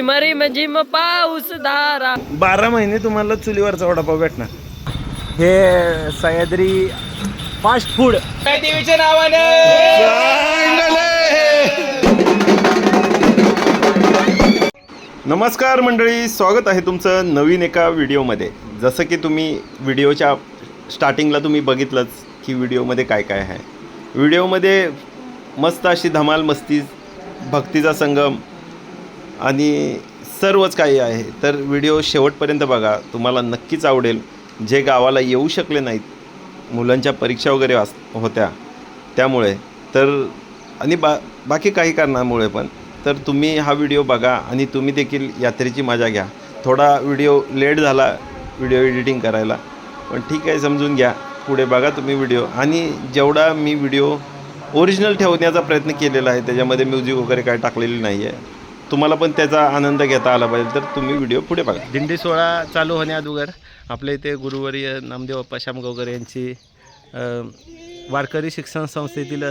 मरी मजिम पाऊस धारा 12 महिने तुम्हाला चुलीवरचा वडापाव भेटणार. हे सह्याद्री फास्ट फूड देवीच्या नावाने. नमस्कार मंडळी, स्वागत आहे तुमचं नवीन एका व्हिडिओमध्ये. जसं की तुम्ही व्हिडिओच्या स्टार्टिंगला तुम्ही बघितलंच की व्हिडिओमध्ये काय काय आहे. व्हिडिओमध्ये मस्त अशी धमाल मस्ती, भक्तीचा संगम आणि सर्वच काही आहे. तर व्हिडिओ शेवटपर्यंत बघा, तुम्हाला नक्कीच आवडेल. जे गावाला येऊ शकले नाहीत, मुलांच्या परीक्षा वगैरे होत्या त्यामुळे, तर आणि बाकी काही कारणामुळे पण, तर तुम्ही हा व्हिडिओ बघा आणि तुम्ही देखील यात्रेची मजा घ्या. थोडा व्हिडिओ लेट झाला व्हिडिओ एडिटिंग करायला, पण ठीक आहे, समजून घ्या. पुढे बघा तुम्ही व्हिडिओ. आणि जेवढा मी व्हिडिओ ओरिजिनल ठेवण्याचा प्रयत्न केलेला आहे, त्याच्यामध्ये म्युझिक वगैरे काय टाकलेली नाही आहे. तुम्हाला पण त्याचा आनंद घेता आला पाहिजे, तर तुम्ही व्हिडिओ पुढे बघा. दिंडी सोहळा चालू होण्याअगोदर आपल्या इथे गुरुवर्य नामदेव अप्पा शामगावकर यांची वारकरी शिक्षण संस्थेतील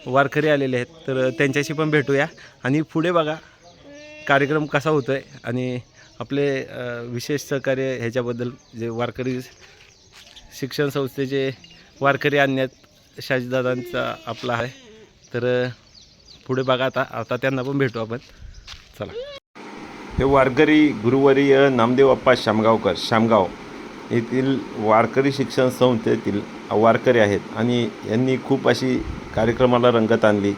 वारकरी आलेले आहेत. तर त्यांच्याशी पण भेटूया आणि पुढे बघा कार्यक्रम कसा होतो आहे. आणि आपले विशेष सहकार्य ह्याच्याबद्दल जे वारकरी शिक्षण संस्थेचे वारकरी आणण्यात शाजीदादांचा आपला आहे. तर पुढे बघा, आता त्यांना पण भेटू आपण. चला. हे वारकरी गुरुवर्य नामदेव अप्पा शामगावकर, शामगाव येथील वारकरी शिक्षण संस्थेतील वारकरी आहेत आणि यांनी खूप अशी कार्यक्रमाला रंगत आणली.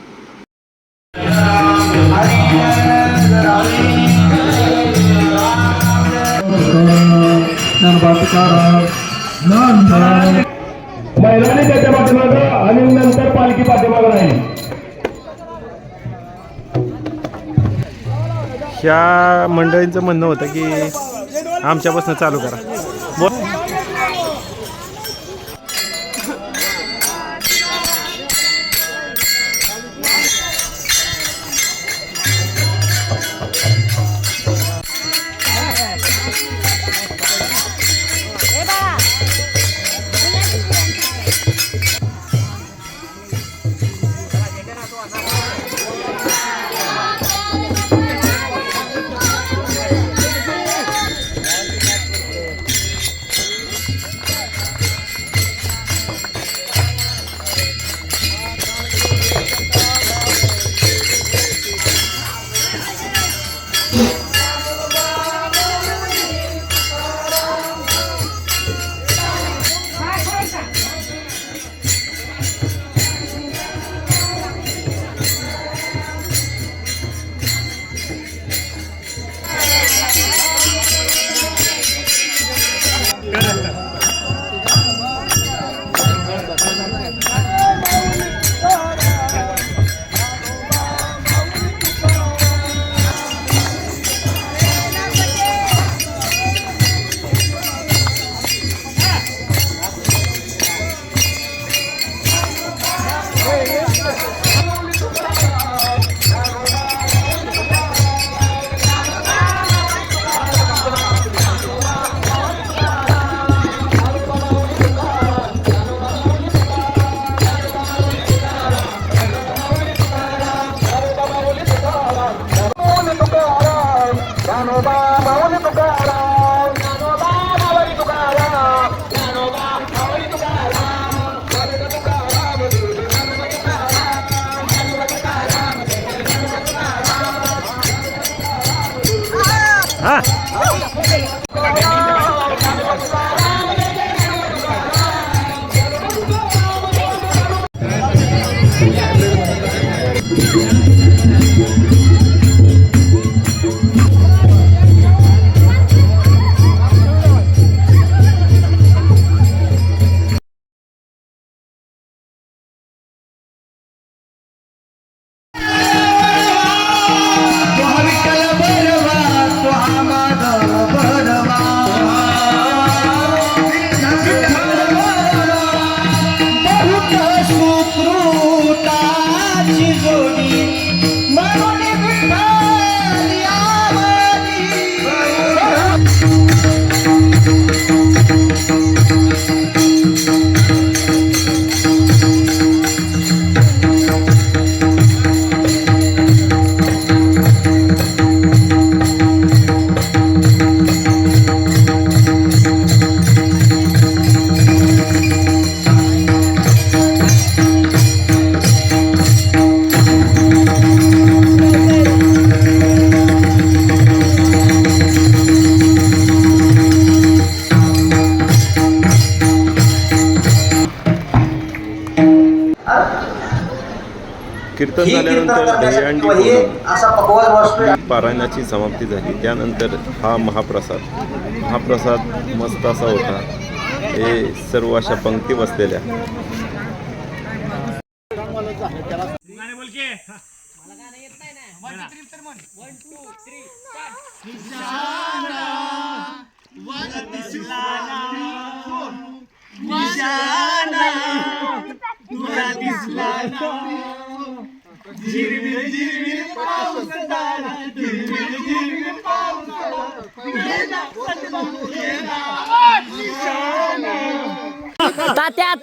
महिलांनी त्याच्या पाठीमागं आणि नंतर पालखी पाठीमागं राहील. ह्या मंडळींचं म्हणणं होतं की आमच्यापासून चालू करा. विठ्ठल बरवा तो आम्हाला बरवा. कीर्तन ही कीर्तन झाल्यानंतर करण्यासाठी दहीहंडी किंवा हे फोडून असा पकवान वस्तू पारायणाची समाप्ती झाली. त्यानंतर हा महाप्रसाद मस्त असा होता. हे सर्व अशा पंक्ती बसलेल्या.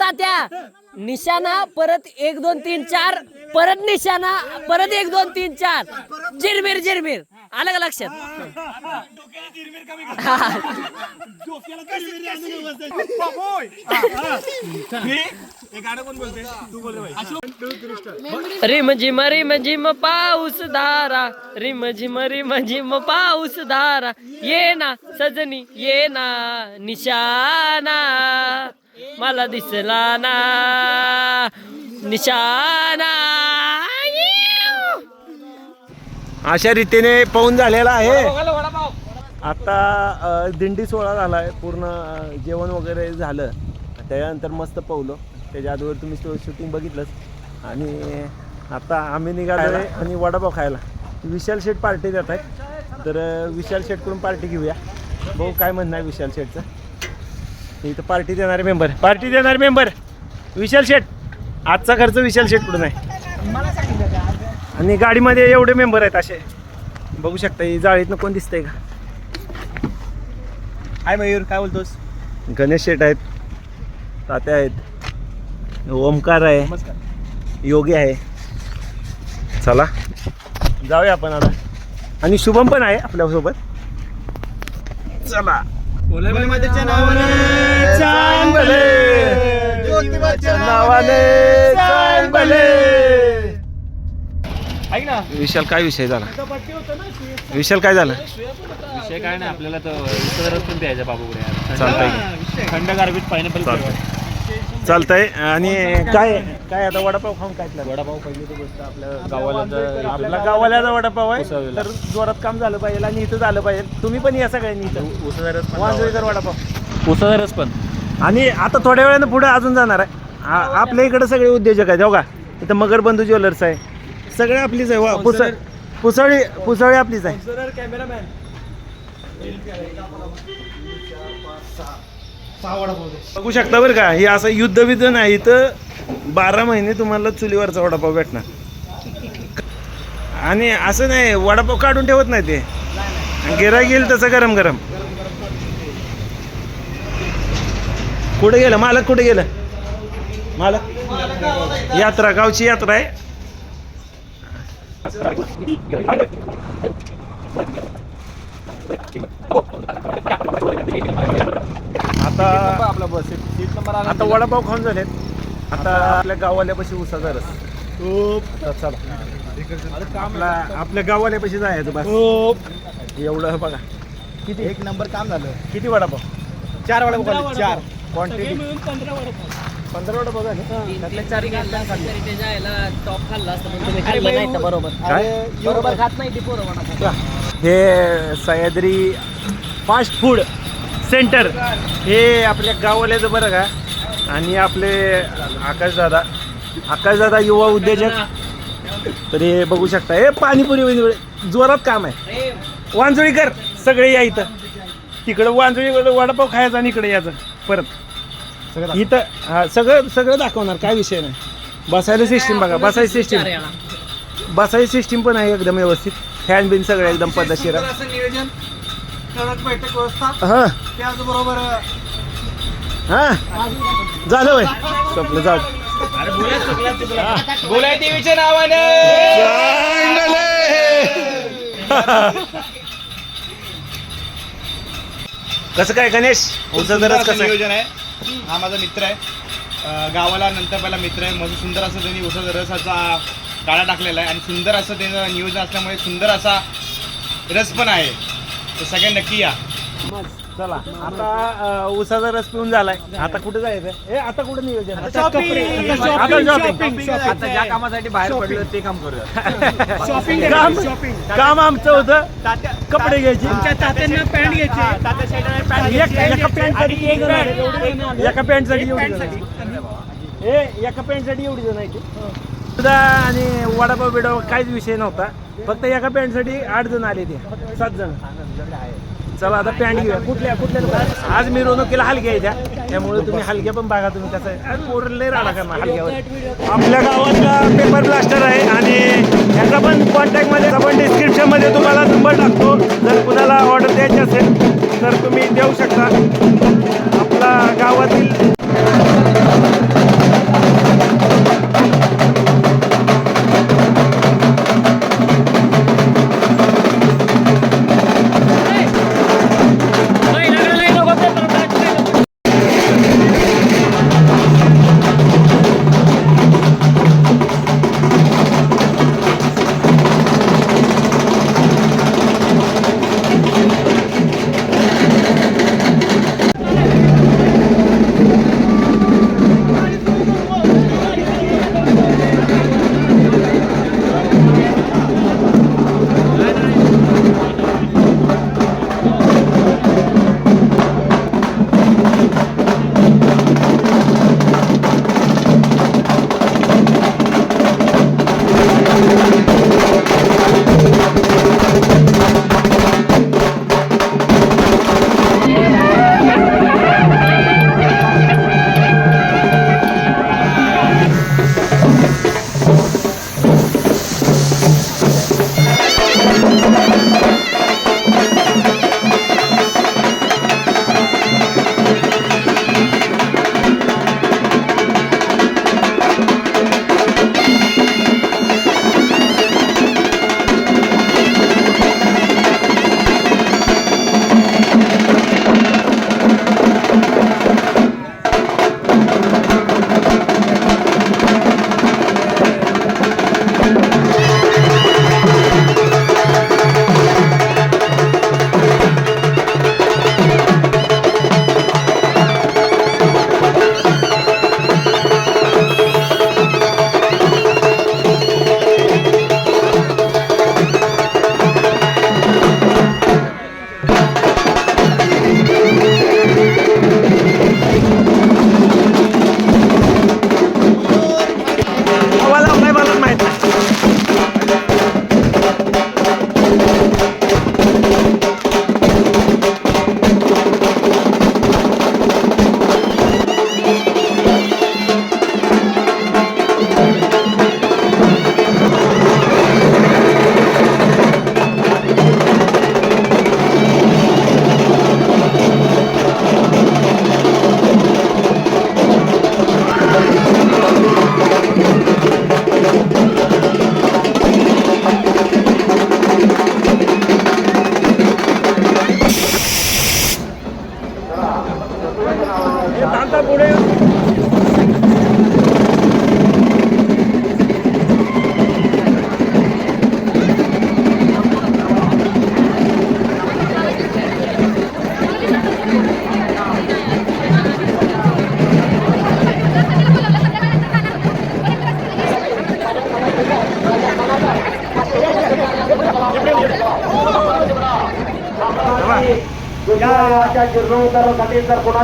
तात्या निशाणा परत 1 2 3 4 परत निशाणा परत 1 2 3 4 झिरमिर आलं का लक्षात? रिमझिम पाऊस धारा रिमझिम पाऊस धारा ये ना सजनी ये ना निशाना मला दिसला ना निशाना. अशा रीतीने पाहून झालेला आहे. आता दिंडी सोहळा झाला आहे पूर्ण. जेवण वगैरे झालं. त्याच्यानंतर मस्त पावलं. त्याच्या आधीवर तुम्ही शूटिंग बघितलंच. आणि आता आम्ही निघालो आहे आणि वडापाव खायला. विशाल शेठ पार्टी देत आहेत. तर विशाल शेठकडून पार्टी घेऊया. भाऊ काय म्हणणं आहे विशाल शेठचं? इथं पार्टी देणारे मेंबर विशाल शेठ. आजचा खर्च विशाल शेठकडून आहे. आणि गाडीमध्ये एवढे मेंबर आहेत असे बघू शकता. ही जाळीतनं कोण दिसतंय का? हाय मयूर, काय बोलतोस? गणेश शेठ आहेत, तात्या आहेत, ओमकार आहे, योगी आहे. चला जाऊया आपण आता. आणि शुभम पण आहे आपल्यासोबत. चला. भोलेबाबाच्या नावाने ज्योतिबाच्या नावाने ऐक ना, विशाल काय विषय झाला? विशाल काय झालं? विषय काय नाही, आपल्याला तर विसरच पण द्यायचा बाबूकडे. चालतंय थंड गारबीज पायनॅपल चालतंय. आणि काय काय आता वडापाव खाऊन काय वडापाव पहिली तर गोष्ट आपल्या गावाला वडापाव आहे. तर जोरात काम झालं पाहिजे आणि इथं झालं पाहिजे. तुम्ही पण या सगळ्यांनी इथं वांजळीकर वडापाव उसादारच पण. आणि आता थोड्या वेळानं पुढे अजून जाणार आहे. आपल्या इकडे सगळे उद्योजक आहेत. हो का? इथं मगरबंधू ज्वेलर्स आहे. सगळे आपलीच आहे. पुसळी आपलीच आहे. कॅमेरामॅन बघू शकता बरं का. हे असं युद्ध नाही. इथं 12 महिने तुम्हाला चुलीवरचा वडापाव भेटणार. आणि असं नाही वडापाव काढून ठेवत नाही ते. गिराईक येईल तसं गरम गरम. कुठे गेलं मालक? कुठे गेलं मालक? यात्रा, गावची यात्रा आहे. आता वडापाव खाऊन झालेत. आता आपल्या गाववाल्यापाशी उसाचा रस. चला आपल्या गाववाल्यापाशी जायचं बस. एवढं बघा. किती एक नंबर काम झालं. किती वडापाव? 4 वडापाव. 4 क्वांटिटी 15 वडापाव झाले. टॉप खाल्ला असतं पण तुम्ही खाल्लं नाही तर बरोबर खात नाही ती पोरं वडापाव. हे सह्याद्री फास्ट फूड सेंटर हे आपल्या गाववाल्याचं बरं का. आणि आपले आकाशदादा युवा उद्योजक. तर हे बघू शकता. हे पाणीपुरी जोरात काम आहे. वांजळीकर सगळे या इथं. तिकडं वांजळी वडापाव खायचा आणि इकडे यायचं परत इथं. हा सगळं दाखवणार. काय विषय नाही. बसायला सिस्टीम बघा. बसायची सिस्टीम पण आहे एकदम व्यवस्थित. फॅन बिन सगळं एकदम पद्धतशीर आहे. असं नियोजन बैठक व्यवस्था हां त्याचबरोबर हां झालं होय. संपलं. जाऊ बोलाय देवीच्या नावाने. कसं काय गणेश? उसादरच कसं नियोजन आहे. हा माझा मित्र आहे. गावाला नंतर पहिला मित्र आहे. मग सुंदर असं त्यांनी उसाचा रसाचा काळा टाकलेला आहे. आणि सुंदर असं त्याचं नियोजन असल्यामुळे सुंदर असा रस पण आहे. तर सगळ्यांनी नक्की या. चला आता उसाचा रस पिऊन झालाय. आता कुठे जायचं? आता कुठे नियोजन? आता शॉपिंग. आता ज्या कामासाठी बाहेर पडलो ते काम करूया. काम आमचं होतं कपडे घ्यायचे, तात्यांना पॅन्ट घ्यायची, एका पॅन्टसाठी एवढी जण आहे सुद्धा. आणि वडापाव बिडाव काहीच विषय नव्हता, फक्त एका पॅन्टसाठी 8 जण आले ते 7 जण. चला आता पॅन्ट घेऊया. कुठल्या दुकानात? आज मिरवणुकीला हलक्या येत्या, त्यामुळे तुम्ही हलक्या पण बघा. तुम्ही कसं पोरं लय राडा करणार हलक्यावर. आपल्या गावातला पेपर ब्लास्टर आहे आणि ह्याचा पण कॉन्टॅक्टमध्ये आपण डिस्क्रिप्शनमध्ये तुम्हाला नंबर टाकतो. जर कुणाला ऑर्डर द्यायची असेल तर तुम्ही देऊ शकता. आपला गावातील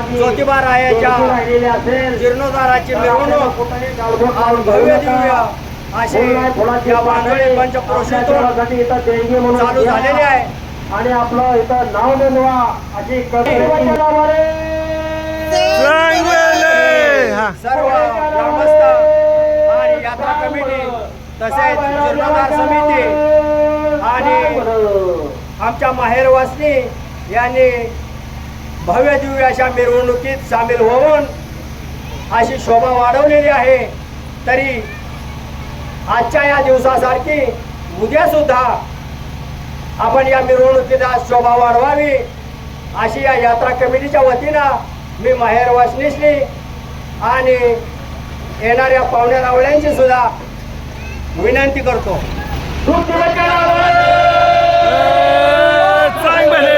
ज्योतिबा रायाच्या जीर्णोद्धाराची मिरवणूक भव्य दिव्य अशी या बांधवडी पंचक्रोशीतून चालू झालेली आहे आणि आपलं इथं नाव नोंदवा अशी सर्व ग्रामस्थ आणि यात्रा कमिटी तसेच जीर्णोद्धार समिती आणि आमच्या माहेरवासनी यांनी भव्य दिव्य अशा मिरवणुकीत सामील होऊन अशी शोभा वाढवलेली आहे. तरी आजच्या या दिवसासारखी उद्या सुद्धा आपण या मिरवणुकीत शोभा वाढवावी अशी या यात्रा कमिटीच्या वतीनं मी माहेरवासनीसनी आणि येणाऱ्या पाहुण्या रावळ्यांची सुद्धा विनंती करतो. चांगले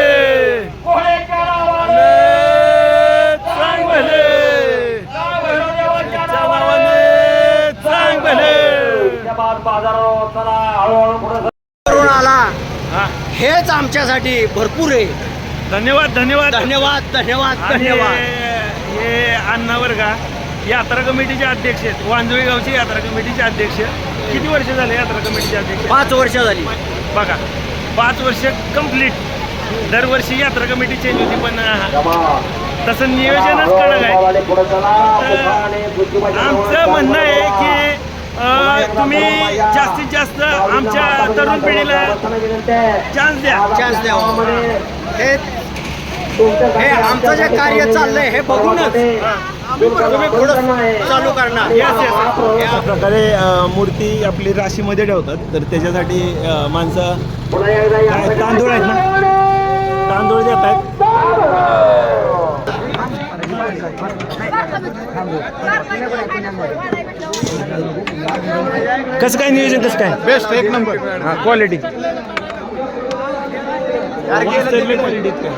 हा. हेच आमच्यासाठी भरपूर आहे. धन्यवाद धन्यवाद धन्यवाद धन्यवाद आणि धन्यवाद. हे अण्णावर का यात्रा कमिटीचे अध्यक्ष आहेत, वांजोळी गावचे यात्रा कमिटीचे अध्यक्ष. किती वर्ष झाले यात्रा कमिटीचे अध्यक्ष? 5 वर्ष झाली. बघा 5 वर्ष कंप्लीट. दरवर्षी यात्रा कमिटी चेंज होती, पण तसं नियोजनच कडक आहे. आमचं म्हणणं आहे की तुम्ही जास्तीत जास्त आमच्या तरुण पिढीला चान्स द्या. चान्स द्यावा. हे आमचं जे कार्य चाललंय हे बघूनच तुम्ही पुढं चालू करणार. अशा प्रकारे मूर्ती आपली राशीमध्ये ठेवतात. तर त्याच्यासाठी माणसं काय तांदूळ आहेत ना, तांदूळ देत आहेत. कसं काय नियोजन, कसं काय? बेस्ट, एक नंबर. हां, क्वालिटी क्वालिटीत काय?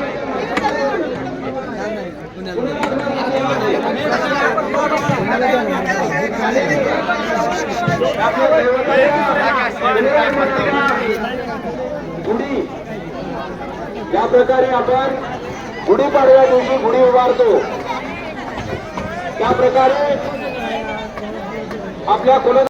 गुढी ज्या प्रकारे आपण गुढीपाडव्या दिवशी गुढी उभारतो त्या प्रकारे आपल्या